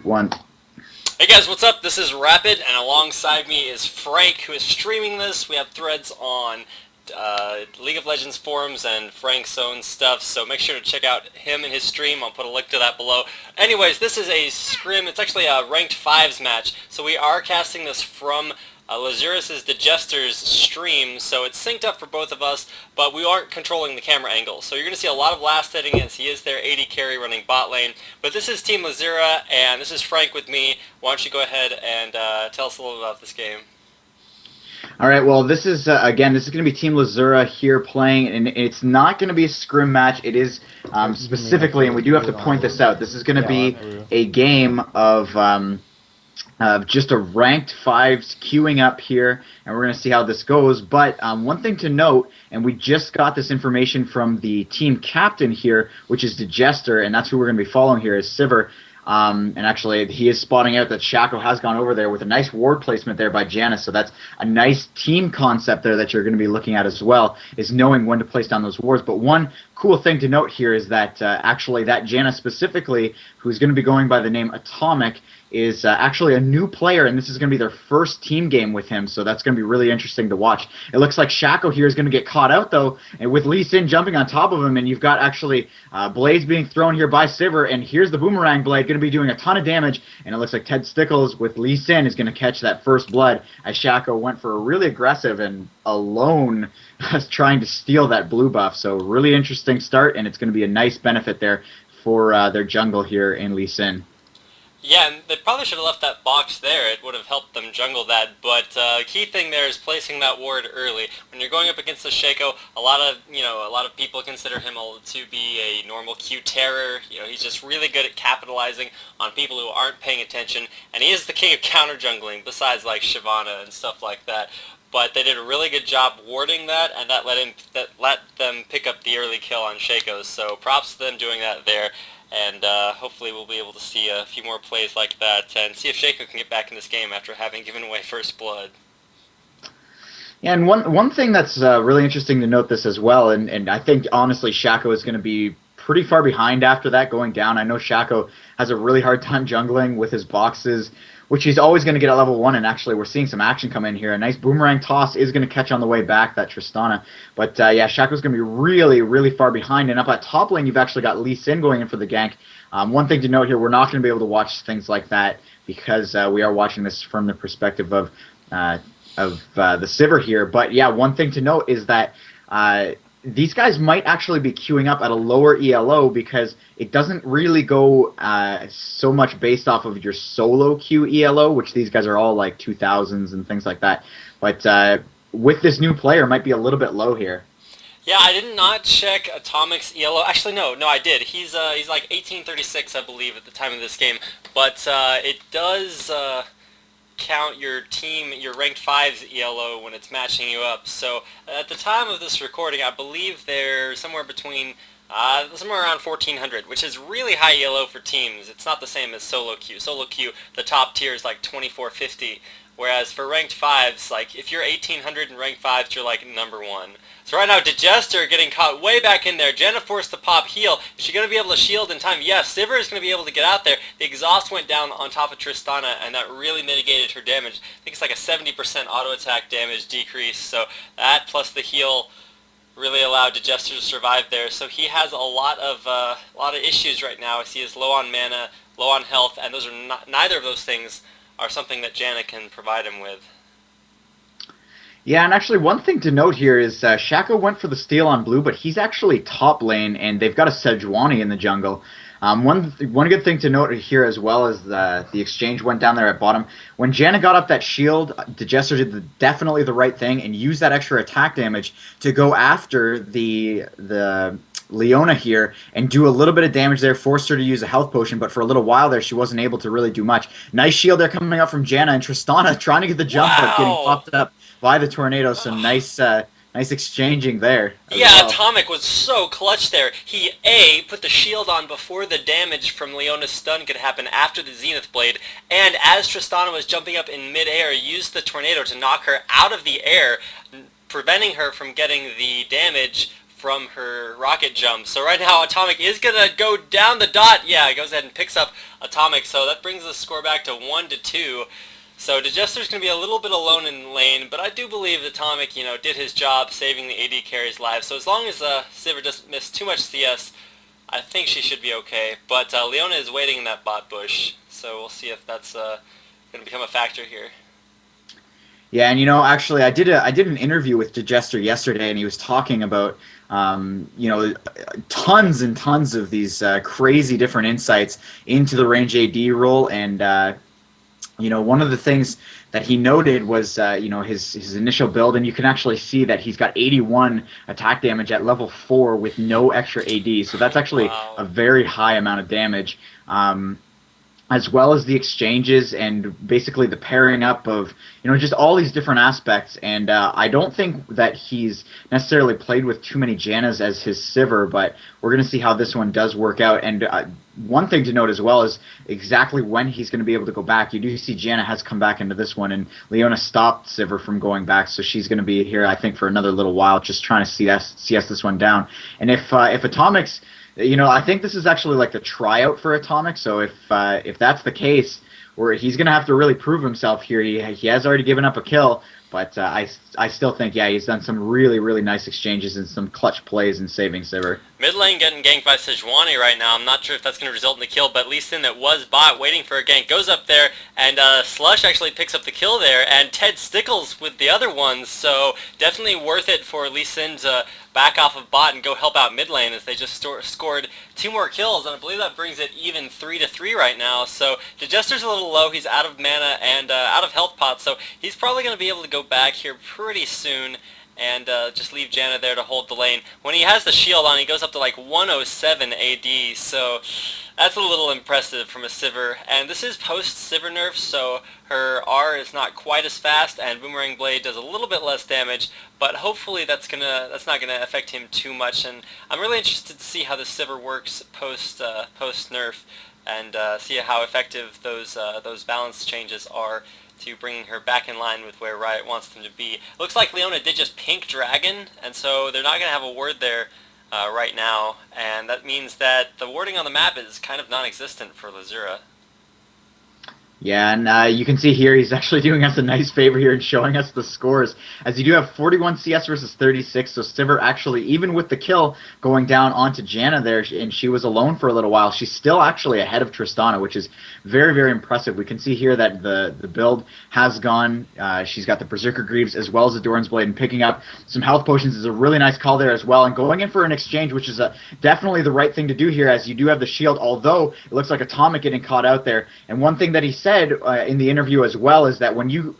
1. Hey guys, what's up? This is Rapid, and alongside me is Frank, who is streaming this. We have threads on League of Legends forums and Frank's own stuff, so make sure to check out him and his stream. I'll put a link to that below. Anyways, this is a scrim. It's actually a ranked 5s match, so we are casting this from LzH DeJester's stream, so it's synced up for both of us, but we aren't controlling the camera angle. So you're going to see a lot of last hitting as he is their AD carry running bot lane. But this is Team LzRH, and this is Frank with me. Why don't you go ahead and tell us a little about this game. All right, well, this is, again, this is going to be Team LzRH here playing, and it's not going to be a scrim match. It is specifically, and we do have to point this out, this is going to be a game of just a ranked 5s queuing up here, and we're going to see how this goes. But one thing to note, and we just got this information from the team captain here, which is DeJester, and that's who we're going to be following here, is Sivir. And actually, he is spotting out that Shaco has gone over there with a nice ward placement there by Jana, so that's a nice team concept there that you're going to be looking at as well, is knowing when to place down those wards. But one cool thing to note here is that actually that Jana specifically, who's going to be going by the name Atomic, is actually a new player, and this is going to be their first team game with him, so that's going to be really interesting to watch. It looks like Shaco here is going to get caught out, though, and with Lee Sin jumping on top of him, and you've got actually blades being thrown here by Sivir, and here's the boomerang blade going to be doing a ton of damage, and it looks like Ted Stickles with Lee Sin is going to catch that first blood, as Shaco went for a really aggressive and alone trying to steal that blue buff, so really interesting start, and it's going to be a nice benefit there for their jungle here in Lee Sin. Yeah, and they probably should have left that box there. It would have helped them jungle that. But key thing there is placing that ward early. When you're going up against the Shaco, a lot of people consider him to be a normal Q terror. He's just really good at capitalizing on people who aren't paying attention, and he is the king of counter jungling. Besides like Sivana and stuff like that. But they did a really good job warding that, and that let them pick up the early kill on Shaco. So props to them doing that there. And hopefully we'll be able to see a few more plays like that and see if Shaco can get back in this game after having given away first blood. Yeah, and one thing that's really interesting to note this as well, and I think honestly Shaco is going to be pretty far behind after that going down. I know Shaco has a really hard time jungling with his boxes, which he's always going to get at level 1, and actually we're seeing some action come in here. A nice boomerang toss is going to catch on the way back, that Tristana. But yeah, Shaco's going to be really, really far behind, and up at top lane you've actually got Lee Sin going in for the gank. One thing to note here, we're not going to be able to watch things like that because we are watching this from the perspective of the Sivir here. But yeah, one thing to note is that these guys might actually be queuing up at a lower ELO because it doesn't really go so much based off of your solo queue ELO, which these guys are all like 2000s and things like that. But with this new player, it might be a little bit low here. Yeah, I did not check Atomic's ELO. Actually, no, I did. He's like 1836, I believe, at the time of this game. But it does count your ranked 5's ELO when it's matching you up. So at the time of this recording, I believe they're somewhere between somewhere around 1400, which is really high ELO for teams. It's not the same as solo queue. Solo queue, the top tier is like 2450, whereas for ranked 5s, like if you're 1800 in ranked 5s, you're like number 1. So right now, DeJester getting caught way back in there. Jana forced the pop heal. Is she going to be able to shield in time? Yes, Sivir is going to be able to get out there. The exhaust went down on top of Tristana, and that really mitigated her damage. I think it's like a 70% auto attack damage decrease. So that plus the heal really allowed DeJester to survive there. So he has a lot of issues right now. He is low on mana, low on health, and those are neither of those things are something that Jana can provide him with. Yeah, and actually one thing to note here is Shaco went for the steal on blue, but he's actually top lane, and they've got a Sejuani in the jungle. One good thing to note here as well is the exchange went down there at bottom. When Jana got up that shield, DeJester did definitely the right thing and used that extra attack damage to go after the Leona here and do a little bit of damage there, forced her to use a health potion, but for a little while there she wasn't able to really do much. Nice shield there coming up from Jana, and Tristana trying to get the jump but getting popped up by the tornado, so nice exchanging there. Yeah, well. Atomic was so clutch there. He, put the shield on before the damage from Leona's stun could happen after the Zenith Blade, and as Tristana was jumping up in mid-air, used the tornado to knock her out of the air, preventing her from getting the damage from her rocket jump. So right now Atomic is going to go down the dot. Yeah, goes ahead and picks up Atomic. So that brings the score back to 1-2. So DeJester's going to be a little bit alone in lane, but I do believe Atomic, did his job saving the AD carry's life. So as long as Sivir doesn't miss too much CS, I think she should be okay. But Leona is waiting in that bot bush, so we'll see if that's going to become a factor here. Yeah, and actually, I did an interview with DeJester yesterday, and he was talking about tons and tons of these crazy different insights into the range AD role, and one of the things that he noted was his initial build, and you can actually see that he's got 81 attack damage at level 4 with no extra AD, so that's actually a very high amount of damage. As well as the exchanges and basically the pairing up of, just all these different aspects. And I don't think that he's necessarily played with too many Janas as his Sivir, but we're going to see how this one does work out. And one thing to note as well is exactly when he's going to be able to go back. You do see Jana has come back into this one, and Leona stopped Sivir from going back, so she's going to be here, I think, for another little while, just trying to CS this one down. And if Atomic's, I think this is actually like the tryout for Atomic, so if that's the case, where he's going to have to really prove himself here. He has already given up a kill, but I still think, yeah, he's done some really, really nice exchanges and some clutch plays in saving Sivir. Mid lane getting ganked by Sejuani right now. I'm not sure if that's going to result in the kill, but at least in it was bot waiting for a gank. Goes up there, and Slush actually picks up the kill there, and Ted Stickles with the other ones, so definitely worth it for lysier to back off of bot and go help out mid lane, as they just scored 2 more kills, and I believe that brings it even 3-3 right now. So DeJester's a little low. He's out of mana and out of health pots, so he's probably going to be able to go back here pretty soon and just leave Jana there to hold the lane. When he has the shield on, he goes up to like 107 AD, so that's a little impressive from a Sivir. And this is post-Sivir nerf, so her R is not quite as fast, and Boomerang Blade does a little bit less damage, but hopefully that's not gonna affect him too much. And I'm really interested to see how the Sivir works post nerf, and see how effective those balance changes are to bringing her back in line with where Riot wants them to be. Looks like Leona did just pink Dragon, and so they're not going to have a ward there right now, and that means that the warding on the map is kind of non-existent for Lzuruha. Yeah, and you can see here he's actually doing us a nice favor here and showing us the scores, as you do have 41 CS versus 36, so Sivir actually, even with the kill going down onto Jana there, and she was alone for a little while, she's still actually ahead of Tristana, which is very, very impressive. We can see here that the build has gone, she's got the Berserker Greaves as well as the Doran's Blade, and picking up some health potions is a really nice call there as well, and going in for an exchange, which is definitely the right thing to do here, as you do have the shield, although it looks like Atomic getting caught out there. And one thing that he said in the interview as well is that when you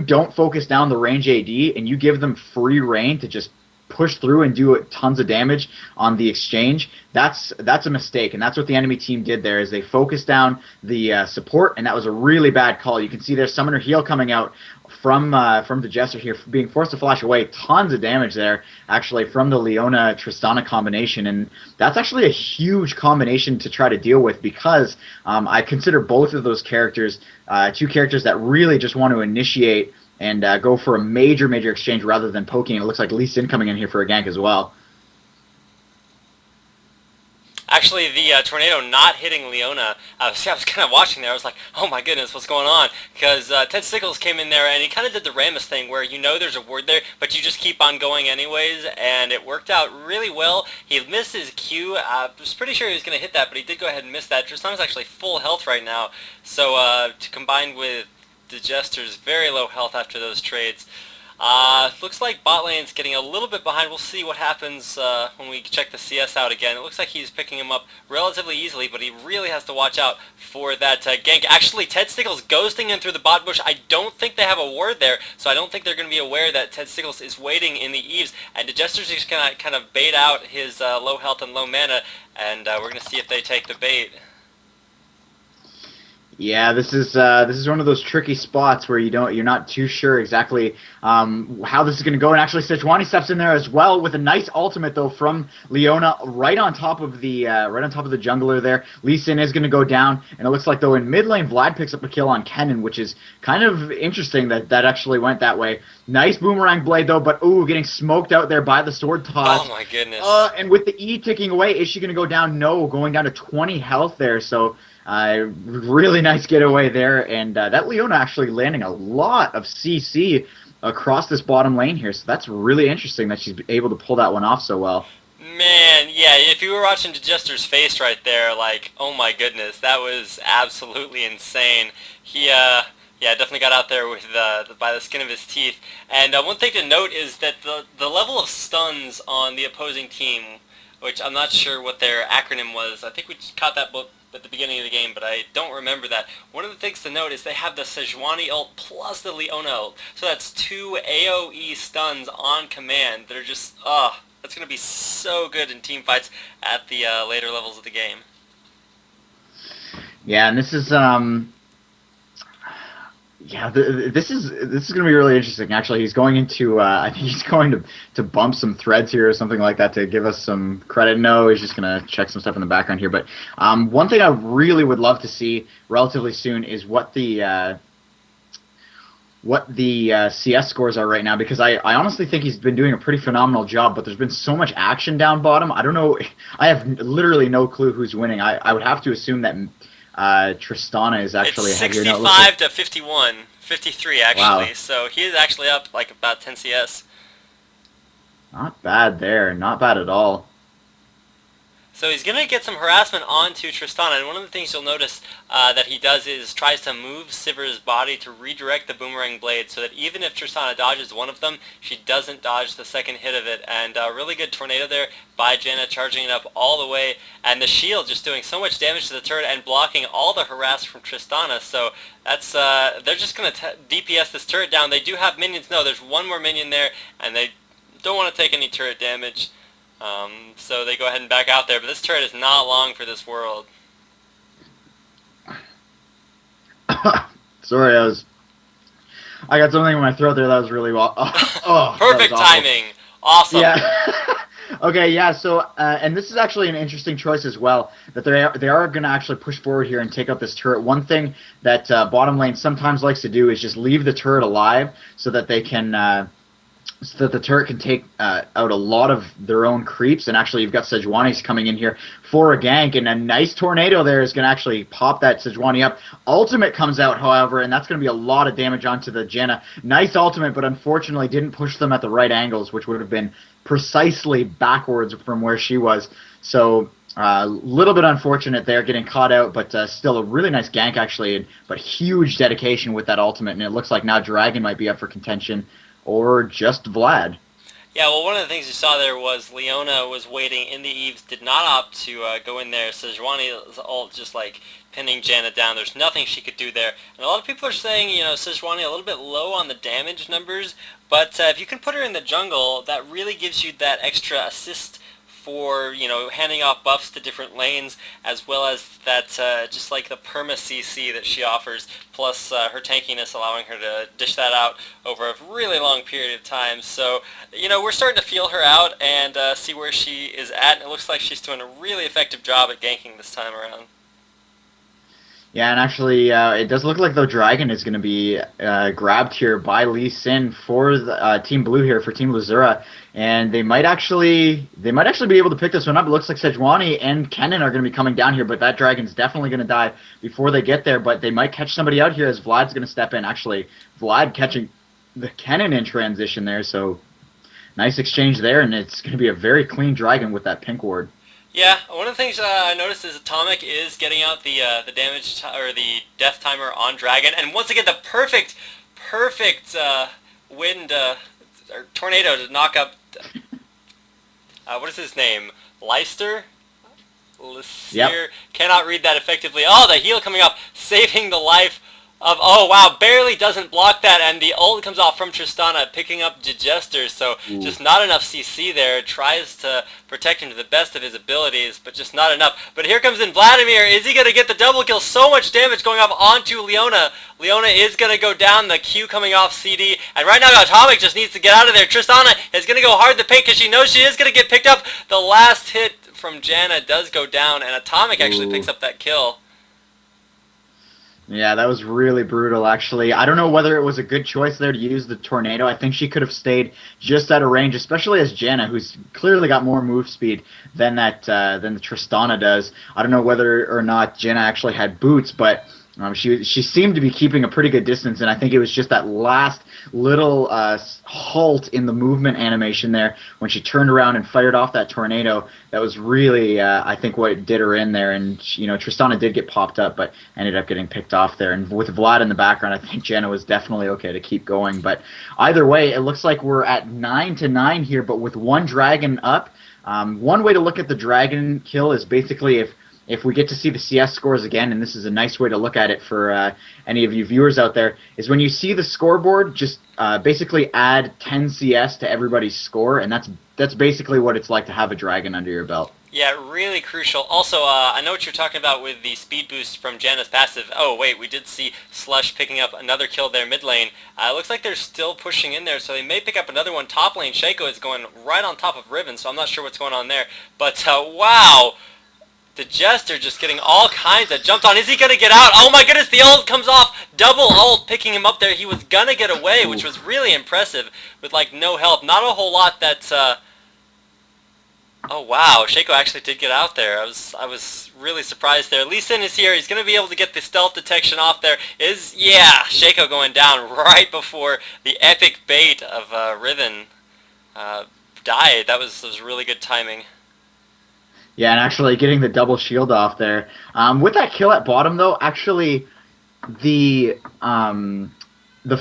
don't focus down the range AD and you give them free reign to just push through and do tons of damage on the exchange, that's a mistake, and that's what the enemy team did there, is they focused down the support, and that was a really bad call. You can see there's Summoner Heal coming out from DeJester here, being forced to flash away. Tons of damage there, actually, from the Leona Tristana combination, and that's actually a huge combination to try to deal with, because I consider both of those characters 2 characters that really just want to initiate and go for a major exchange rather than poking. It looks like lysier coming in here for a gank as well. Actually, the tornado not hitting Leona, I was kind of watching there. I was like, oh my goodness, what's going on? Because Ted Stickles came in there, and he kind of did the Rammus thing, where there's a ward there, but you just keep on going anyways, and it worked out really well. He missed his Q. I was pretty sure he was going to hit that, but he did go ahead and miss that. Tristana's actually full health right now, so to combine with DeJester's very low health after those trades, looks like bot lane's getting a little bit behind. We'll see what happens when we check the CS out again. It looks like he's picking him up relatively easily, but he really has to watch out for that gank. Actually, Ted Stickles ghosting in through the bot bush. I don't think they have a ward there, so I don't think they're going to be aware that Ted Stickles is waiting in the eaves, and DeJester's just going to kind of bait out his low health and low mana, and we're going to see if they take the bait. Yeah, this is one of those tricky spots where you're not too sure exactly how this is going to go. And actually, Sejuani steps in there as well with a nice ultimate though from Leona right on top of the jungler there. Lee Sin is going to go down, and it looks like though in mid lane Vlad picks up a kill on Kennen, which is kind of interesting that actually went that way. Nice boomerang blade though, but ooh, getting smoked out there by the sword toss. Oh my goodness. And with the E ticking away, is she going to go down? No, going down to 20 health there. So. Really nice getaway there, and that Leona actually landing a lot of CC across this bottom lane here, so that's really interesting that she's able to pull that one off so well. Man, yeah, if you were watching DeJester's face right there, like, oh my goodness, that was absolutely insane. He, yeah, definitely got out there with by the skin of his teeth. And one thing to note is that the level of stuns on the opposing team, which I'm not sure what their acronym was, I think we caught that book at the beginning of the game, but I don't remember that. One of the things to note is they have the Sejuani ult plus the Leona ult. So that's 2 AoE stuns on command that are just, that's going to be so good in team fights at the later levels of the game. Yeah, and this is, yeah, this is going to be really interesting. Actually, he's going into I think he's going to bump some threads here or something like that to give us some credit. No, he's just going to check some stuff in the background here. But one thing I really would love to see relatively soon is what the CS scores are right now, because I honestly think he's been doing a pretty phenomenal job, but there's been so much action down bottom. I don't know. I have literally no clue who's winning. I would have to assume that Tristana is actually it's ahead here. 65 to 51, 53 actually. Wow. So he is actually up like about 10 CS. Not bad there. Not bad at all. So he's going to get some harassment onto Tristana, and one of the things you'll notice that he does is tries to move Sivir's body to redirect the boomerang blade so that even if Tristana dodges one of them, she doesn't dodge the second hit of it. And a really good tornado there by Jana, charging it up all the way, and the shield just doing so much damage to the turret and blocking all the harass from Tristana. So that's they're just going to DPS this turret down. They do have minions. No, there's one more minion there, and they don't want to take any turret damage. So they go ahead and back out there, but this turret is not long for this world. Sorry, I got something in my throat there that was really well. Perfect timing. Awesome. Yeah. Okay, yeah, so, and this is actually an interesting choice as well, that they are going to actually push forward here and take out this turret. One thing that bottom lane sometimes likes to do is just leave the turret alive so that they can... so that the turret can take out a lot of their own creeps. And actually, you've got Sejuani's coming in here for a gank, and a nice tornado there is going to actually pop that Sejuani up. Ultimate comes out, however, and that's going to be a lot of damage onto the Jana. Nice ultimate, but unfortunately didn't push them at the right angles, which would have been precisely backwards from where she was. So a little bit unfortunate there, getting caught out, but still a really nice gank, actually, but huge dedication with that ultimate, and it looks like now Dragon might be up for contention, or just Vlad. Yeah, well, one of the things you saw there was Leona was waiting in the eaves, did not opt to go in there. Sejuani all just like pinning Jana down. There's nothing she could do there. And a lot of people are saying, you know, Sejuani a little bit low on the damage numbers, but if you can put her in the jungle, that really gives you that extra assist for, you know, handing off buffs to different lanes, as well as that just like the perma CC that she offers, plus her tankiness allowing her to dish that out over a really long period of time. So, you know, we're starting to feel her out and see where she is at, and it looks like she's doing a really effective job at ganking this time around. Yeah, and actually, it does look like the Dragon is going to be grabbed here by Lee Sin for the, Team Blue here, for Team Lzura, and they might actually be able to pick this one up. It looks like Sejuani and Kennen are going to be coming down here, but that Dragon's definitely going to die before they get there. But they might catch somebody out here as Vlad's going to step in. Actually, Vlad catching the Kennen in transition there, so nice exchange there, and it's going to be a very clean Dragon with that pink ward. Yeah, one of the things I noticed is Atomic is getting out the damage or the death timer on Dragon, and once again the perfect wind or tornado to knock up. What is his name? Lysier? Lysier? Yep. Cannot read that effectively. Oh, the heal coming up, saving the life Oh wow, barely doesn't block that, and the ult comes off from Tristana, picking up DeJester, so just not enough CC there. Tries to protect him to the best of his abilities, but just not enough. But here comes in Vladimir. Is he going to get the double kill? So much damage going off onto Leona. Leona is going to go down, the Q coming off CD, and right now Atomic just needs to get out of there. Tristana is going to go hard to paint because she knows she is going to get picked up. The last hit from Jana does go down, and Atomic actually picks up that kill. Yeah, that was really brutal, actually. I don't know whether it was a good choice there to use the tornado. I think she could have stayed just out of range, especially as Jana, who's clearly got more move speed than the Tristana does. I don't know whether or not Jana actually had boots, but she seemed to be keeping a pretty good distance, and I think it was just that last little halt in the movement animation there when she turned around and fired off that tornado. That was really, I think, what did her in there. And Tristana did get popped up, but ended up getting picked off there. And with Vlad in the background, I think Jana was definitely okay to keep going. But either way, it looks like we're at 9-9 here, but with one dragon up. One way to look at the dragon kill is basically if we get to see the CS scores again, and this is a nice way to look at it for any of you viewers out there, is when you see the scoreboard, just basically add 10 CS to everybody's score, and that's basically what it's like to have a dragon under your belt. Yeah, really crucial. Also, I know what you're talking about with the speed boost from Jana's passive. Oh, wait, we did see Slush picking up another kill there mid lane. Looks like they're still pushing in there, so they may pick up another one. Top lane, Shaco is going right on top of Riven, so I'm not sure what's going on there. But, wow! DeJester just getting all kinds of jumped on. Is he going to get out? Oh my goodness, the ult comes off. Double ult picking him up there. He was going to get away, which was really impressive with like no help. Not a whole lot that... Oh wow, Shaco actually did get out there. I was really surprised there. lysier is here. He's going to be able to get the stealth detection off there. Yeah, Shaco going down right before the epic bait of Riven died. That was really good timing. Yeah, and actually getting the double shield off there. With that kill at bottom, though, actually the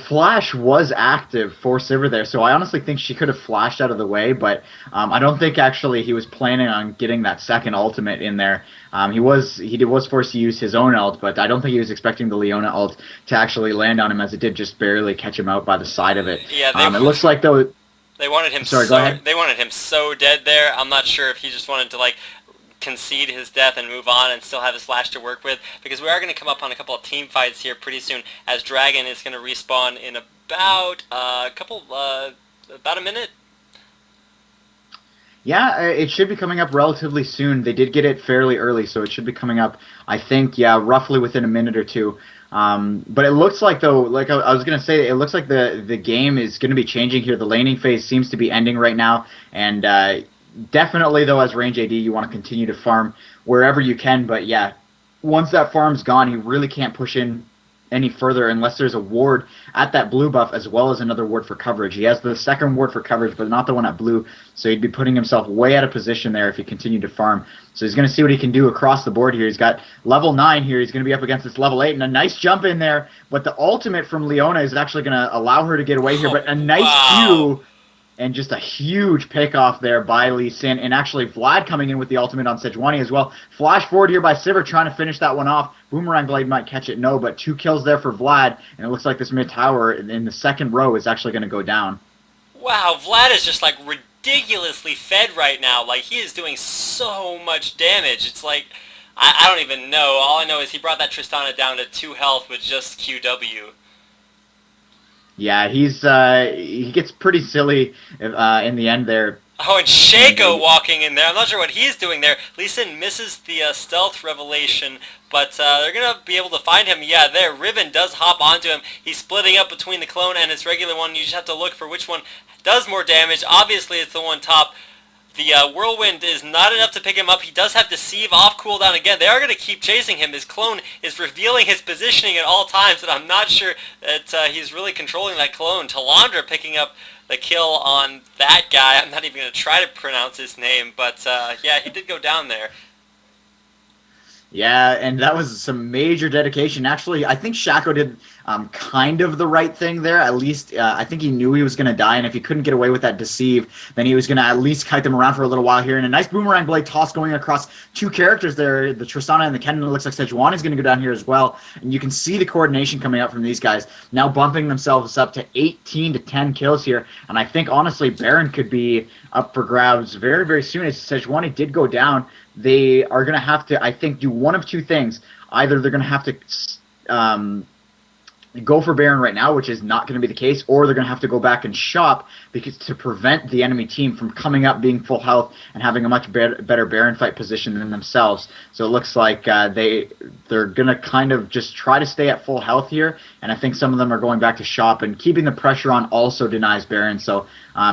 flash was active for Sivir there, so I honestly think she could have flashed out of the way, but I don't think actually he was planning on getting that second ultimate in there. He was forced to use his own ult, but I don't think he was expecting the Leona ult to actually land on him, as it did just barely catch him out by the side of it. Yeah, it looks like though. They wanted him. Sorry, go ahead. They wanted him so dead there. I'm not sure if he just wanted to like concede his death and move on and still have his flash to work with, because we are going to come up on a couple of team fights here pretty soon, as Dragon is going to respawn in about about a minute. Yeah, it should be coming up relatively soon. They did get it fairly early, so it should be coming up, I think, yeah, roughly within a minute or two. But it looks like, though, like I was going to say, it looks like the game is going to be changing here. The laning phase seems to be ending right now, and definitely, though, as range AD, you want to continue to farm wherever you can. But yeah, once that farm's gone, you really can't push in any further unless there's a ward at that blue buff, as well as another ward for coverage. He has the second ward for coverage, but not the one at blue, so he'd be putting himself way out of position there if he continued to farm. So he's going to see what he can do across the board here. He's got level 9 here. He's going to be up against this level 8, and a nice jump in there. But the ultimate from Leona is actually going to allow her to get away here. But a nice Q and just a huge pick off there by lysier, and actually Vlad coming in with the ultimate on Sejuani as well. Flash forward here by Sivir, trying to finish that one off. Boomerang Blade might catch it, no, but 2 kills there for Vlad, and it looks like this mid tower in the second row is actually going to go down. Wow, Vlad is just like ridiculously fed right now. Like, he is doing so much damage. It's like, I don't even know. All I know is he brought that Tristana down to 2 health with just QW. Yeah, he gets pretty silly in the end there. Oh, and Shaco walking in there. I'm not sure what he's doing there. lysier misses the stealth revelation, but they're going to be able to find him. Yeah, there. Riven does hop onto him. He's splitting up between the clone and his regular one. You just have to look for which one does more damage. Obviously, it's the one top. The whirlwind is not enough to pick him up. He does have Deceive off cooldown again. They are going to keep chasing him. His clone is revealing his positioning at all times, and I'm not sure that he's really controlling that clone. Telandra picking up the kill on that guy. I'm not even going to try to pronounce his name, but yeah, he did go down there. Yeah, and that was some major dedication. Actually, I think Shaco did kind of the right thing there. At least I think he knew he was going to die, and if he couldn't get away with that deceive, then he was going to at least kite them around for a little while here. And a nice boomerang blade toss going across two characters there, the Tristana and the Kennen. It looks like Sejuani is going to go down here as well. And you can see the coordination coming out from these guys, now bumping themselves up to 18 to 10 kills here. And I think, honestly, Baron could be up for grabs very, very soon. As Sejuani did go down, they are going to have to, I think, do one of two things. Either they're going to have to go for Baron right now, which is not going to be the case, or they're going to have to go back and shop because to prevent the enemy team from coming up being full health and having a much better Baron fight position than themselves. So it looks like they're going to kind of just try to stay at full health here, and I think some of them are going back to shop, and keeping the pressure on also denies Baron, so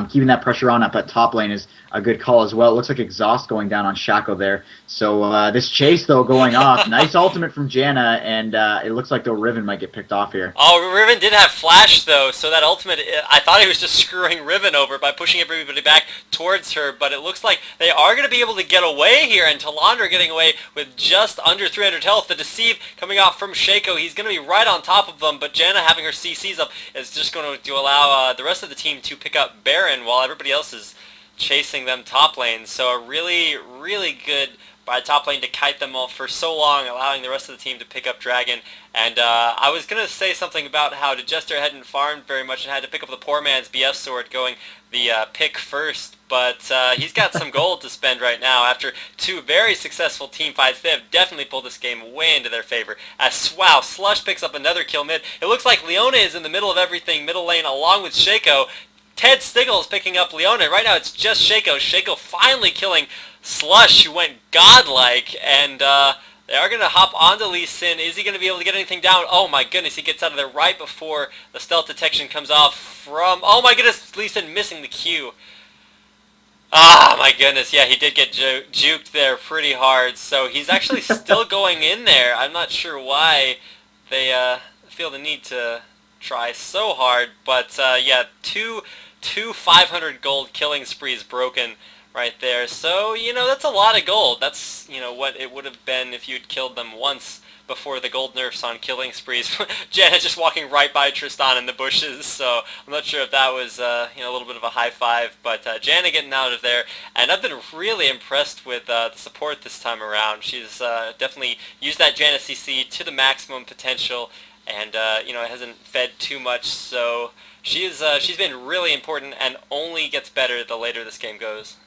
keeping that pressure on up at top lane is a good call as well. It looks like exhaust going down on Shaco there. So this chase, though, going off. Nice ultimate from Jana, and it looks like the Riven might get picked off here. Oh, Riven did have flash, though, so that ultimate, I thought he was just screwing Riven over by pushing everybody back towards her, but it looks like they are going to be able to get away here, and Telandra getting away with just under 300 health. The deceive coming off from Shaco, he's going to be right on top of them, but Jana having her CCs up is just going to allow the rest of the team to pick up Baron while everybody else is chasing them top lane. So a really, really good by top lane to kite them all for so long, allowing the rest of the team to pick up Dragon. And I was going to say something about how DeJester hadn't farmed very much and had to pick up the poor man's BF sword going the pick first, but he's got some gold to spend right now after two very successful team fights. They have definitely pulled this game way into their favor. As wow, Slush picks up another kill mid. It looks like Leona is in the middle of everything, middle lane, along with Shaco. Ted Stickles picking up Leona. Right now it's just Shaco. Shaco finally killing Slush, who went godlike, and they are going to hop onto Lee Sin. Is he going to be able to get anything down? Oh my goodness, he gets out of there right before the stealth detection comes off from... Oh my goodness, Lee Sin missing the Q. Ah, my goodness, yeah, he did get juked there pretty hard, so he's actually still going in there. I'm not sure why they feel the need to try so hard, but yeah, two 500 gold killing sprees broken right there. So, you know, that's a lot of gold. That's, you know, what it would have been if you'd killed them once before the gold nerfs on killing sprees. Jana just walking right by Tristana in the bushes, so I'm not sure if that was, you know, a little bit of a high five, but Jana getting out of there, and I've been really impressed with the support this time around. She's definitely used that Jana CC to the maximum potential, and, you know, it hasn't fed too much, so she's been really important and only gets better the later this game goes.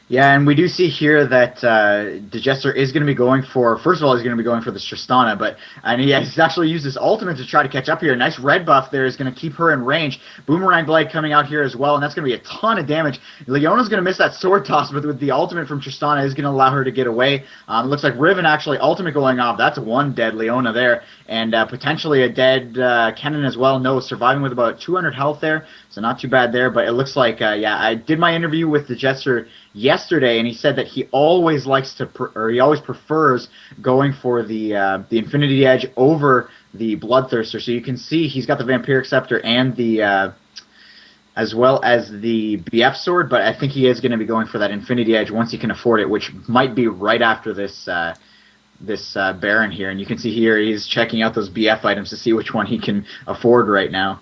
Yeah, and we do see here that DeJester is going to be going for, first of all, he's going to be going for the Tristana, but he's actually used his ultimate to try to catch up here. Nice red buff there is going to keep her in range. Boomerang Blade coming out here as well, and that's going to be a ton of damage. Leona's going to miss that sword toss, but with the ultimate from Tristana is going to allow her to get away. Looks like Riven actually ultimate going off. That's one dead Leona there, and potentially a dead Kennen as well. No, surviving with about 200 health there, so not too bad there, but it looks like, yeah, I did my interview with DeJester yesterday, and he said that he always likes to, he always prefers going for the Infinity Edge over the Bloodthirster. So you can see he's got the Vampiric Scepter and the, as well as the BF Sword, but I think he is going to be going for that Infinity Edge once he can afford it, which might be right after this Baron here. And you can see here he's checking out those BF items to see which one he can afford right now.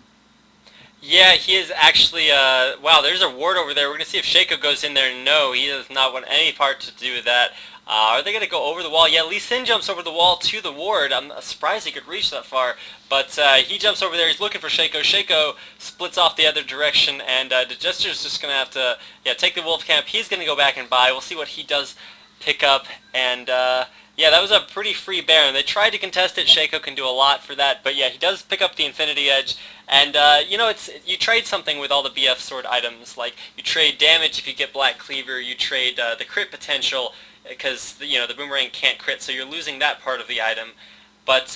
Yeah, he is actually, wow, there's a ward over there. We're going to see if Shaco goes in there. No, he does not want any part to do with that. Are they going to go over the wall? Yeah, Lee Sin jumps over the wall to the ward. I'm surprised he could reach that far. But he jumps over there. He's looking for Shaco. Shaco splits off the other direction, and DeJester's just going to have to, yeah, take the Wolf Camp. He's going to go back and buy. We'll see what he does pick up. And, yeah, that was a pretty free Baron. They tried to contest it. Shaco can do a lot for that. But, yeah, he does pick up the Infinity Edge. And, you know, you trade something with all the BF Sword items. Like, you trade damage if you get Black Cleaver. You trade the crit potential because, you know, the Boomerang can't crit, so you're losing that part of the item. But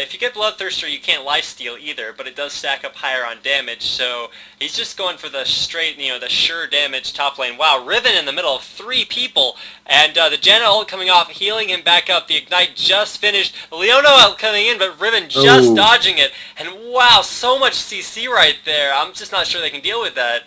if you get Bloodthirster, you can't lifesteal either, but it does stack up higher on damage, so he's just going for the straight, you know, the sure damage top lane. Wow, Riven in the middle of three people, and the Jana ult coming off, healing him back up. The Ignite just finished. Leona ult coming in, but Riven just dodging it. And wow, so much CC right there. I'm just not sure they can deal with that.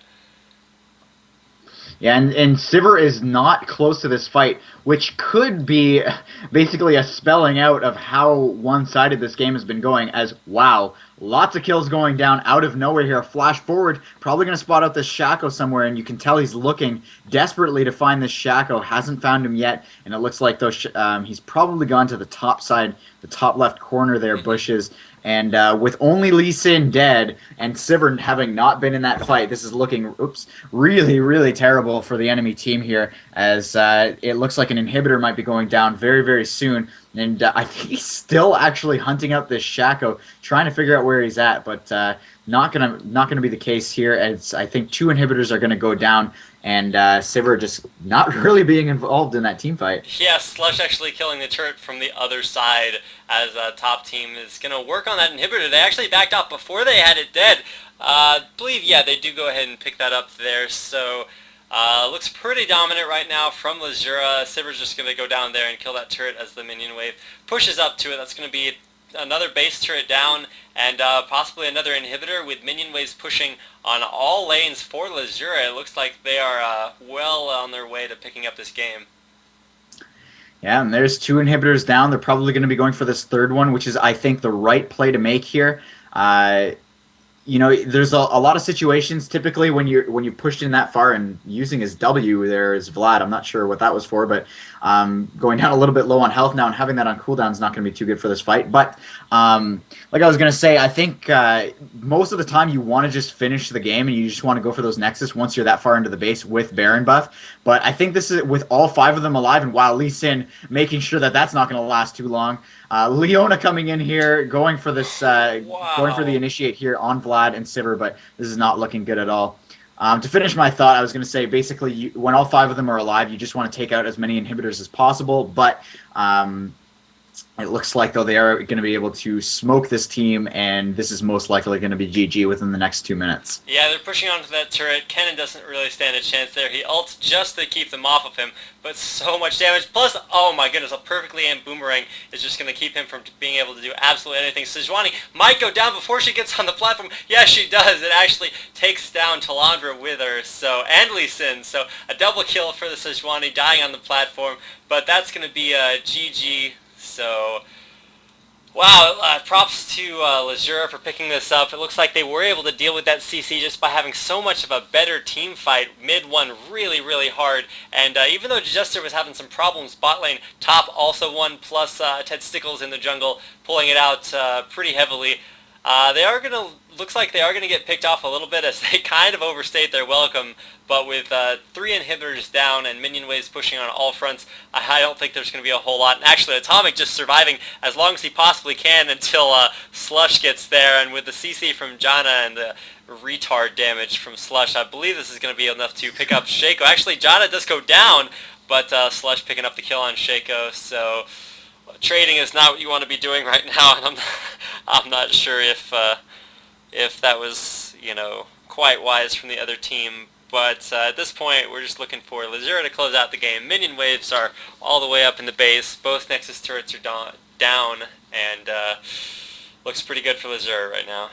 Yeah, and Sivir is not close to this fight, which could be basically a spelling out of how one-sided this game has been going as, wow, lots of kills going down out of nowhere here. Flash forward, probably going to spot out this Shaco somewhere, and you can tell he's looking desperately to find this Shaco. Hasn't found him yet, and it looks like those he's probably gone to the top side, the top left corner there, bushes. And with only Lee Sin dead and Sivir having not been in that fight, this is looking really, really terrible for the enemy team here, as it looks like an inhibitor might be going down very, very soon. And I think he's still actually hunting out this Shaco, trying to figure out where he's at, but not gonna be the case here, as I think 2 inhibitors are gonna go down, and Sivir just not really being involved in that team fight. Yeah, Slush actually killing the turret from the other side, as top team is going to work on that inhibitor. They actually backed off before they had it dead. I believe, yeah, they do go ahead and pick that up there, so looks pretty dominant right now from Lzruha. Sivir's just going to go down there and kill that turret as the minion wave pushes up to it. That's going to be another base turret down, and possibly another inhibitor, with minion waves pushing on all lanes for Lzruha. It looks like they are well on their way to picking up this game. Yeah, and there's 2 inhibitors down. They're probably going to be going for this third one, which is, I think, the right play to make here. You know, there's a lot of situations typically when you pushed in that far, and using his W there is Vlad. I'm not sure what that was for, but going down a little bit low on health now and having that on cooldown is not going to be too good for this fight. But like I was going to say, I think most of the time you want to just finish the game and you just want to go for those Nexus once you're that far into the base with Baron buff. But I think this is with all 5 of them alive, and wow, Lee Sin making sure that that's not going to last too long. Leona coming in here, going for this, going for the initiate here on Vlad and Sivir, but this is not looking good at all. To finish my thought, I was going to say, basically, when all 5 of them are alive, you just want to take out as many inhibitors as possible, but it looks like, though, they are going to be able to smoke this team, and this is most likely going to be GG within the next 2 minutes. Yeah, they're pushing onto that turret. Kennen doesn't really stand a chance there. He ults just to keep them off of him, but so much damage. Plus, oh my goodness, a perfectly aimed boomerang is just going to keep him from being able to do absolutely anything. Sejuani might go down before she gets on the platform. Yeah, she does. It actually takes down Telandra with her, and Lee Sin. So a double kill for the Sejuani, dying on the platform, but that's going to be a GG. So, wow, props to Lzruha for picking this up. It looks like they were able to deal with that CC just by having so much of a better team fight. Mid won really, really hard, and even though DeJester was having some problems, bot lane, top also won, plus Ted Stickles in the jungle pulling it out pretty heavily. Looks like they are going to get picked off a little bit, as they kind of overstayed their welcome, but with 3 inhibitors down and minion waves pushing on all fronts, I don't think there's going to be a whole lot. And actually, Atomic just surviving as long as he possibly can until Slush gets there, and with the CC from Jana and the retard damage from Slush, I believe this is going to be enough to pick up Shaco. Actually, Jana does go down, but Slush picking up the kill on Shaco, so trading is not what you want to be doing right now, and I'm not sure if that was, you know, quite wise from the other team. But at this point, we're just looking for Lzruha to close out the game. Minion waves are all the way up in the base. Both Nexus turrets are down, and looks pretty good for Lzruha right now.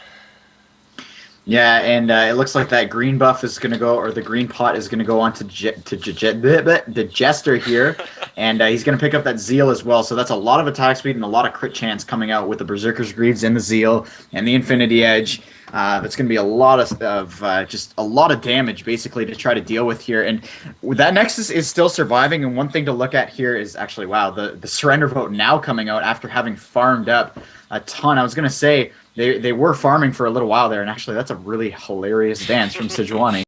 Yeah, and it looks like that green buff is going to go, or the green pot is going to go on to DeJester here, and he's going to pick up that Zeal as well. So that's a lot of attack speed and a lot of crit chance coming out with the Berserker's Greaves and the Zeal and the Infinity Edge. That's going to be a lot of just a lot of damage basically to try to deal with here. And that Nexus is still surviving. And one thing to look at here is actually, wow, the surrender vote now coming out after having farmed up a ton. I was going to say they were farming for a little while there, and actually that's a really hilarious dance from Sejuani.